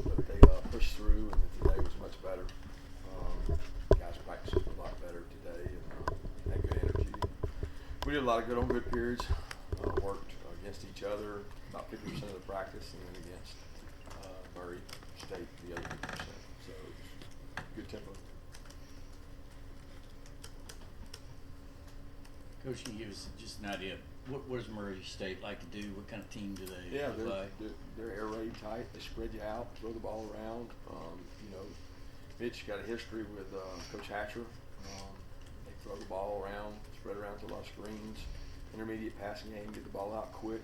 but they pushed through, and today was much better. Guys practiced a lot better today and had good energy. We did a lot of good on good periods. Worked against each other about 50% of the practice, and then against Murray State the other 50%. So it was good tempo. Coach, can you give us just an idea? What does Murray State like to do? What kind of team do they Yeah, play? they're air raid tight. They spread you out, throw the ball around. Mitch got a history with Coach Hatcher. They throw the ball around, spread around to a lot of screens. Intermediate passing game, get the ball out quick.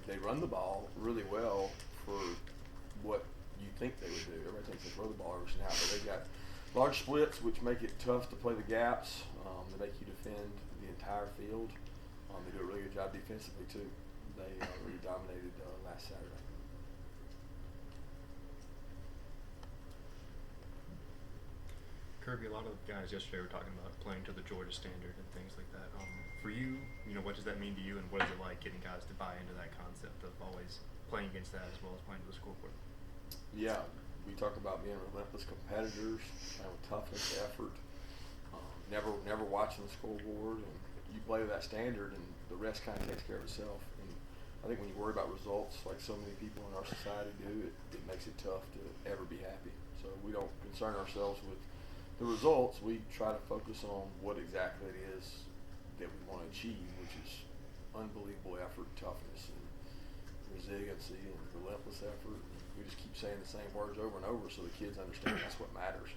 They run the ball really well for what you think they would do. Everybody thinks they throw the ball every snap, but they got large splits, which make it tough to play the gaps. They make you defend the entire field. They do a really good job defensively too. They really dominated last Saturday. Kirby, a lot of guys yesterday were talking about playing to the Georgia standard and things like that. For you, what does that mean to you, and what is it like getting guys to buy into that concept of always playing against that as well as playing to the scoreboard? Yeah, we talk about being relentless competitors, with toughness, effort, never watching the scoreboard, and you play to that standard, and the rest kind of takes care of itself. And I think when you worry about results, like so many people in our society do, it makes it tough to ever be happy. So we don't concern ourselves with the results. We try to focus on what exactly it is that we want to achieve, which is unbelievable effort, toughness, and resiliency, and relentless effort. And we just keep saying the same words over and over so the kids understand that's what matters.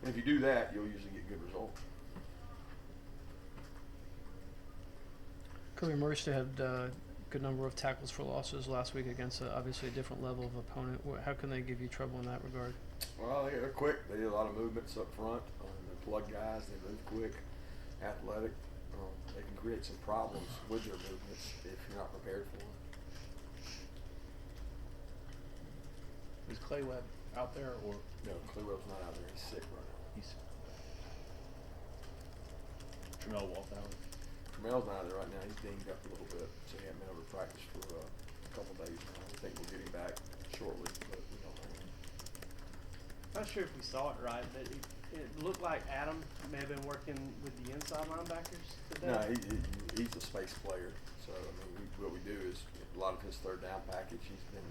And if you do that, you'll usually get good results. Kirby, Murray State had a good number of tackles for losses last week against obviously a different level of opponent. How can they give you trouble in that regard? Well, they're quick. They did a lot of movements up front. They're plug guys. They move quick, athletic. They can create some problems with their movements if you're not prepared for them. Is Clay Webb out there or? No, Clay Webb's not out there. He's sick right now. He's Tramel Walthour. Tramel's not out there right now. He's dinged up a little bit, so he hasn't been able to practice for a couple days now. We think we'll get him back shortly, but we don't know. Not sure if we saw it right, but it looked like Adam may have been working with the inside linebackers today. No, he's a space player. So I mean, what we do is a lot of his third down package. He's been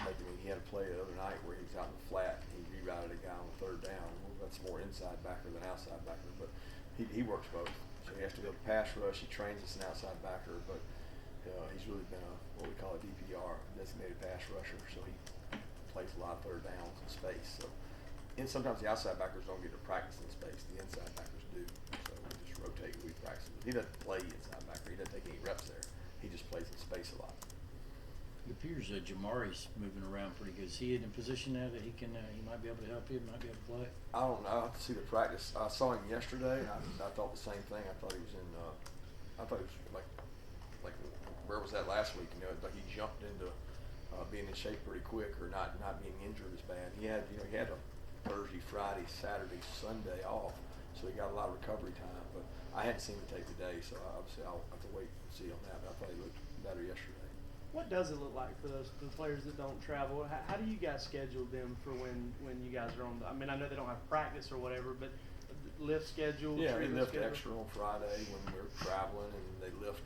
making. He had a play the other night where he was out in the flat and he rerouted a guy on the third down. Well, that's more inside backer than outside backer, but he works both. So he has to go pass rush. He trains as an outside backer, but he's really been what we call a DPR, designated pass rusher. So he plays a lot of third downs in space. So, and sometimes the outside backers don't get to practice in space. The inside backers do. So we just rotate who we practice. He doesn't play inside backer. He doesn't take any reps there. He just plays in space a lot. It appears Jamari's moving around pretty good. Is he in a position now that he can? He might be able to help you. Might be able to play. I don't know. I have to see the practice. I saw him yesterday. I thought the same thing. I thought he was in. I thought he was like where was that last week? Like he jumped into being in shape pretty quick, or not being injured as bad. He had a Thursday, Friday, Saturday, Sunday off, so he got a lot of recovery time. But I hadn't seen the tape today, so obviously I'll have to wait and see on that. But I thought he looked better yesterday. What does it look like for the players that don't travel? How do you guys schedule them for when you guys are on? I mean, I know they don't have practice or whatever, but lift schedule. Yeah, they lift schedule? extra on Friday when we're traveling, and they lift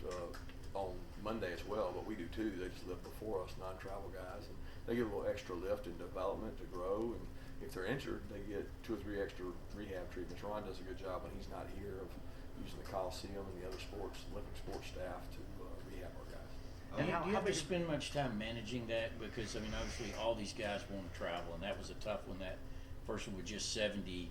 on Monday as well. But we do too. They just lift before us, non-travel guys, and they get a little extra lift in development to grow. And if they're injured, they get 2 or 3 extra rehab treatments. Ron does a good job when he's not here of using the Coliseum and the other Olympic sports staff to rehab our guys. And do you have to spend much time managing that? Because, I mean, obviously all these guys want to travel, and that was a tough one, that person with just 70.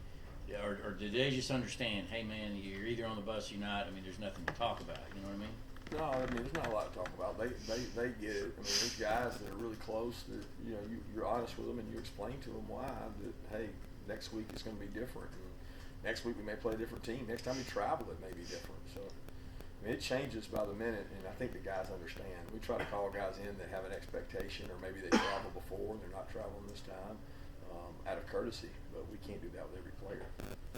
Or did they just understand, hey, man, you're either on the bus or you're not? I mean, there's nothing to talk about. You know what I mean? No, I mean, there's not a lot to talk about. They get it. I mean, there's guys that are really close that, you're honest with them and you explain to them why that, hey, next week is going to be different. And next week we may play a different team. Next time we travel, it may be different. So, I mean, it changes by the minute, and I think the guys understand. We try to call guys in that have an expectation, or maybe they traveled before and they're not traveling this time, out of courtesy, but we can't do that with every player.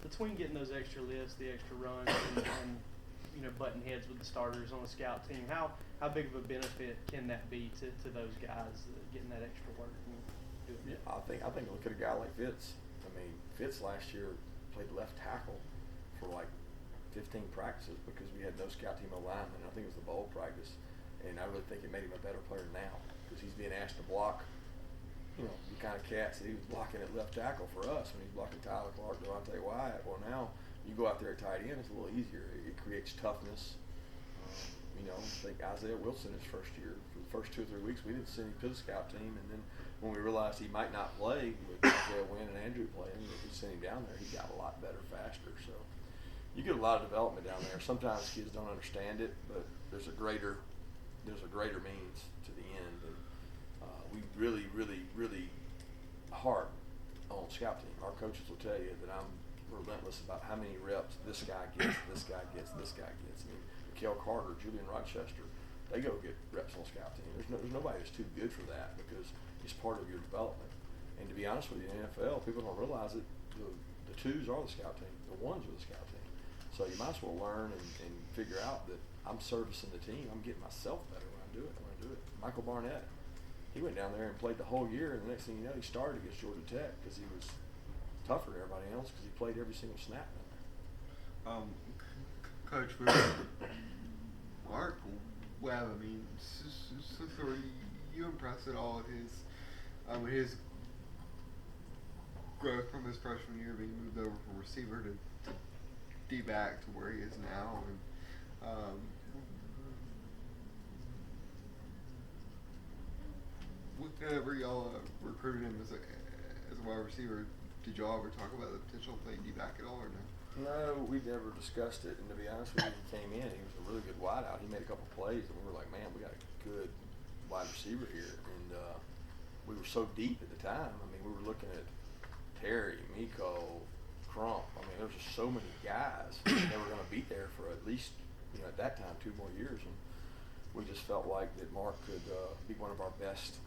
Between getting those extra lifts, the extra runs, and butting heads with the starters on the scout team, how big of a benefit can that be to those guys getting that extra work? I think look at a guy like Fitz. I mean, Fitz last year played left tackle for like 15 practices because we had no scout team alignment. I think it was the bowl practice, and I really think it made him a better player now because he's being asked to block, the kind of cats that he was blocking at left tackle for us when he's blocking Tyler Clark, Devontae Wyatt. Well, now you go out there at tight end, it's a little easier. It creates toughness. I think Isaiah Wilson his first year, for the first 2 or 3 weeks, we didn't send him to the scout team, and then when we realized he might not play with Isaiah Wynn and Andrew playing, if we sent him down there, he got a lot better faster. So you get a lot of development down there. Sometimes kids don't understand it, but there's a greater means to the end. And we really, really, really hard on scout team. Our coaches will tell you that I'm relentless about how many reps this guy gets, this guy gets, this guy gets. I mean, Kel Carter, Julian Rochester, they go get reps on scout team. There's nobody that's too good for that because it's part of your development. And to be honest with you, in the NFL, people don't realize it. The twos are the scout team. The ones are the scout team. So you might as well learn and figure out that I'm servicing the team. I'm getting myself better when I do it. Michael Barnett, he went down there and played the whole year, and the next thing you know, he started against Georgia Tech because he was tougher than everybody else because he played every single snap down there. Coach, Mark Webb, I mean, so are you impressed at all with his growth from his freshman year, being moved over from receiver to D-back to where he is now? And whenever y'all recruited him as a wide receiver, did y'all ever talk about the potential of playing D-back at all, or no? No, we never discussed it. And to be honest with you, he came in. He was a really good wideout. He made a couple plays, and we were like, man, we got a good wide receiver here. And we were so deep at the time. I mean, we were looking at Terry, Miko, Crump. I mean, there was just so many guys that were going to be there for at least, at that time, 2 more years. And we just felt like that Mark could be one of our best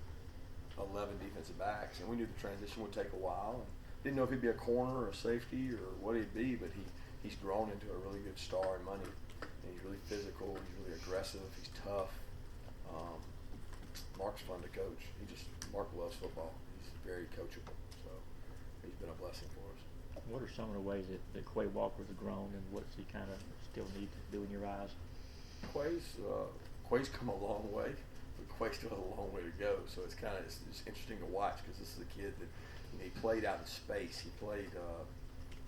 11 defensive backs. And we knew the transition would take a while. And didn't know if he'd be a corner or a safety or what he'd be, but he's grown into a really good star in money. And he's really physical. He's really aggressive. He's tough. Mark's fun to coach. Mark loves football. He's very coachable. So he's been a blessing for us. What are some of the ways that Quay Walker's grown, and what's he kind of still need to do in your eyes? Quay's come a long way, but Quay still has a long way to go. So it's interesting to watch because this is a kid that he played out in space. He played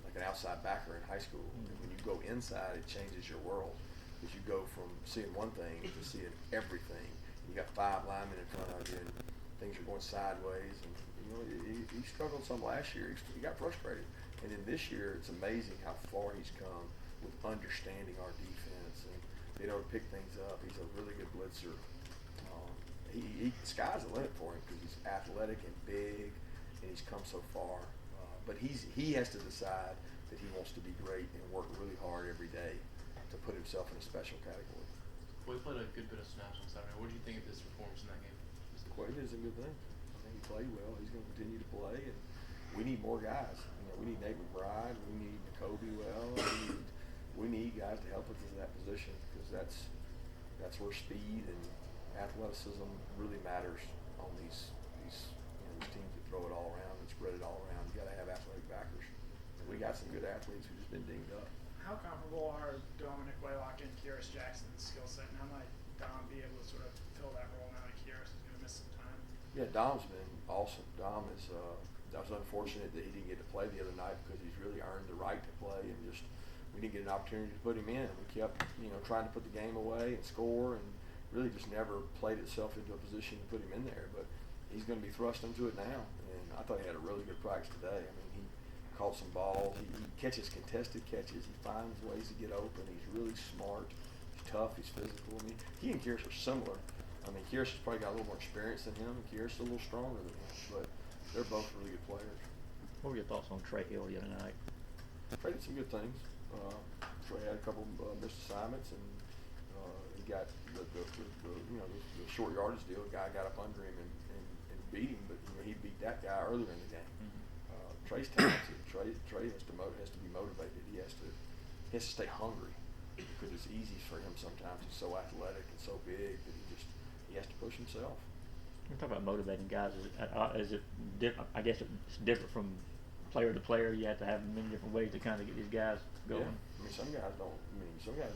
like an outside backer in high school. And when you go inside, it changes your world because you go from seeing one thing to seeing everything. You got 5 linemen in front of you, and things are going sideways. And he struggled some last year. He got frustrated, and then this year it's amazing how far he's come with understanding our defense and being able to pick things up. He's a really good blitzer. The sky's the limit for him because he's athletic and big, and he's come so far. But he has to decide that he wants to be great and work really hard every day to put himself in a special category. We played a good bit of snaps on Saturday. What do you think of his performance in that game? Quay did a good thing. I think he played well. He's going to continue to play, and we need more guys. We need Nate McBride. We need Jacoby well. We need guys to help us in that position because that's where speed and athleticism really matters on these teams that throw it all around and spread it all around. You got to have athletic backers. And we got some good athletes who just been dinged up. How comparable are Dominic Waylock and Kyrus Jackson's skill set, and how might Dom be able to sort of fill that role now that Kyrus is going to miss some time? Yeah, Dom's been awesome. Dom is. I was unfortunate that he didn't get to play the other night because he's really earned the right to play, and we didn't get an opportunity to put him in. We kept trying to put the game away and score, and really just never played itself into a position to put him in there. But he's going to be thrust into it now, and I thought he had a really good practice today. I mean, he caught some balls. He catches contested catches. He finds ways to get open. He's really smart. He's tough. He's physical. I mean, he and Kyrus are similar. I mean, Kyrus has probably got a little more experience than him, and Kyrus is a little stronger than him. But they're both really good players. What were your thoughts on Trey Hill the other night? Trey did some good things. Trey had a couple missed assignments, and he got the short yardage deal. The guy got up under him and beat him, but he beat that guy earlier in the game. Trey's talented. Trey has to be motivated. He has to stay hungry because it's easy for him sometimes. He's so athletic and so big that he has to push himself. You talk about motivating guys. Is it different? I guess it's different from player to player. You have to have many different ways to kind of get these guys going. Yeah. I mean, some guys don't. I mean, some guys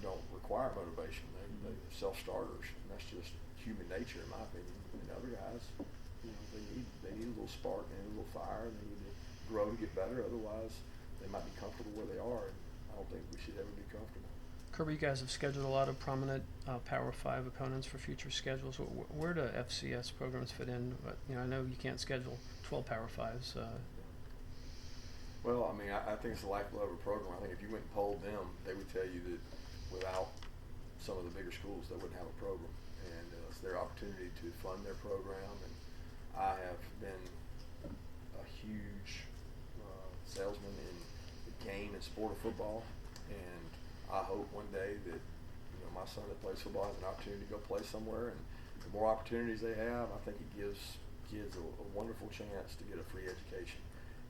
don't require motivation. They're self-starters, and that's just human nature, in my opinion. And other guys, you know, they need a little spark, and a little fire, and they need to grow to get better. Otherwise, they might be comfortable where they are. And I don't think we should ever be comfortable. Kirby, you guys have scheduled a lot of prominent Power 5 opponents for future schedules. Where do FCS programs fit in? You know, I know you can't schedule 12 Power 5s. Well, I mean, I think it's the lifeblood of a program. I think if you went and polled them, they would tell you that without some of the bigger schools, they wouldn't have a program. And it's their opportunity to fund their program. And I have been a huge salesman in the game and sport of football. And I hope one day that, you know, my son that plays football has an opportunity to go play somewhere. And the more opportunities they have, I think it gives kids a wonderful chance to get a free education.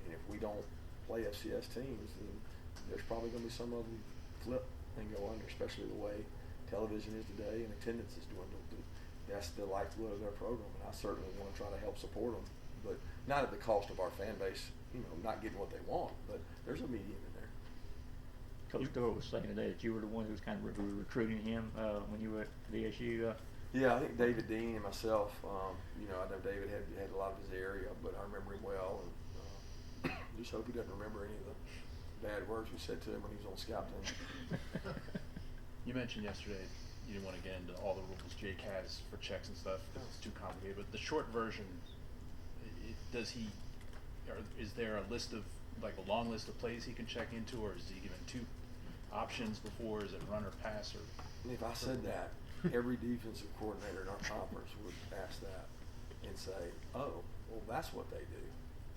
And if we don't play FCS teams, then there's probably going to be some of them flip and go under, especially the way television is today and attendance is dwindled. But that's the lifeblood of their program, and I certainly want to try to help support them, but not at the cost of our fan base, you know, not getting what they want. But there's a medium in there. Coach Doyle was saying today that you were the one who was kind of recruiting him when you were at VSU. Yeah, I think David Dean and myself, you know, I know David had a lot of his area, but I remember him well, and just hope he doesn't remember any of the bad words we said to him when he was on scout team. You mentioned yesterday you didn't want to get into all the rules Jake has for checks and stuff because it's too complicated. But the short version, is there a list of, like a long list of plays he can check into, or is he given two options before? Is it run or pass? Or And if I said that, every defensive coordinator in our conference would ask that and say, oh, well, that's what they do.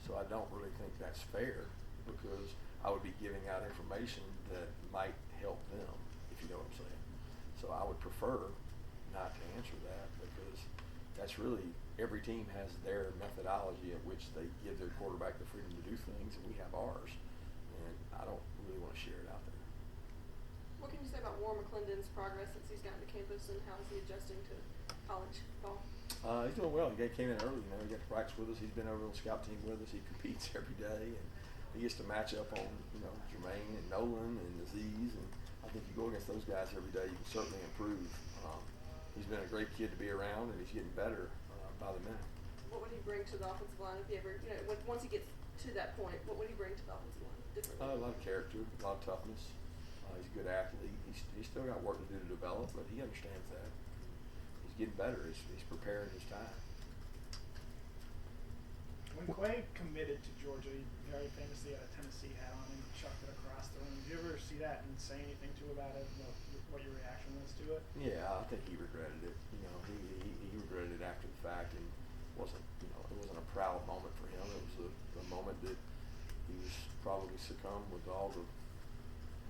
So I don't really think that's fair, because I would be giving out information that might help them, if you know what I'm saying. So I would prefer not to answer that, because that's really, every team has their methodology at which they give their quarterback the freedom to do things, and we have ours. And I don't really want to share it out there. What can you say about Warren McClendon's progress since he's gotten to campus, and how is he adjusting to college ball? He's doing well. He came in early. You know, he got to practice with us. He's been over on the scout team with us. He competes every day, and he gets to match up on, you know, Jermaine and Nolan and Aziz. And I think you go against those guys every day, you can certainly improve. He's been a great kid to be around, and he's getting better by the minute. What would he bring to the offensive line if he ever, you know, once he gets to that point? What would he bring to the offensive line differently? A lot of character, a lot of toughness. He's a good athlete. He's still got work to do to develop, but he understands that. He's getting better. He's preparing his time. When Quay committed to Georgia, he very famously had a Tennessee hat on and chucked it across the room. Did you ever see that and say anything to about it? What your reaction was to it? Yeah, I think he regretted it. You know, he regretted it after the fact, and it wasn't a proud moment for him. It was a moment that he was probably succumbed with all the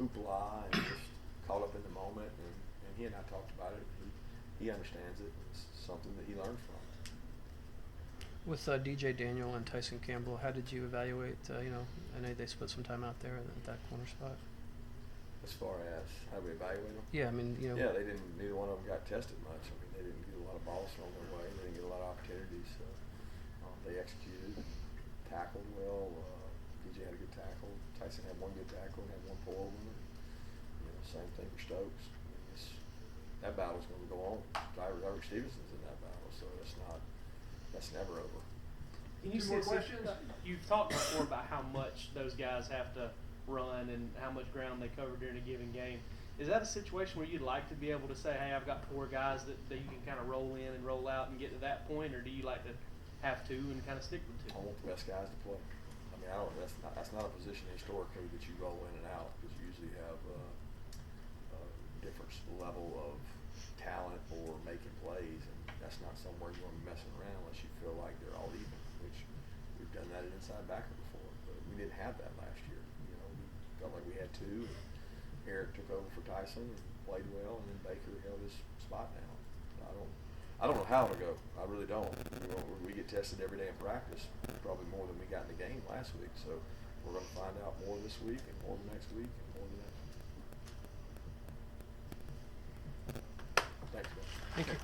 hoopla and just caught up in the moment. And he and I talked about it. He understands it. It's something that he learned from. With DJ Daniel and Tyson Campbell, how did you evaluate, I know they split some time out there at that corner spot. As far as how we evaluate them? Yeah, I mean, Yeah, neither one of them got tested much. I mean, they didn't get a lot of balls thrown their way. They didn't get a lot of opportunities. So they executed, tackled well. DJ had a good tackle. Tyson had one good tackle and had one pull over him. You know, same thing for Stokes. I mean, that battle's going to go on. Robert Stevenson's in that battle, so that's never over. Can you Two more say, questions? you've talked before about how much those guys have to run and how much ground they cover during a given game. Is that a situation where you'd like to be able to say, hey, I've got 4 guys that you can kind of roll in and roll out and get to that point, or do you like to have 2 and kind of stick with 2? I want the best guys to play. I mean, that's not a position historically that you roll in and out, because you usually have a different level of talent or making plays, and that's not somewhere you want to be messing around unless you feel like they're all even, which we've done that at inside backer before, but we didn't have that last year. You know, we felt like we had 2, and Eric took over for Tyson and played well, and then Baker held his spot down. I don't know how it'll go. I really don't. You know, we get tested every day in practice, probably more than we got in the game last week, so we're going to find out more this week and more the next week and more the next week. Thanks, guys. Thank you.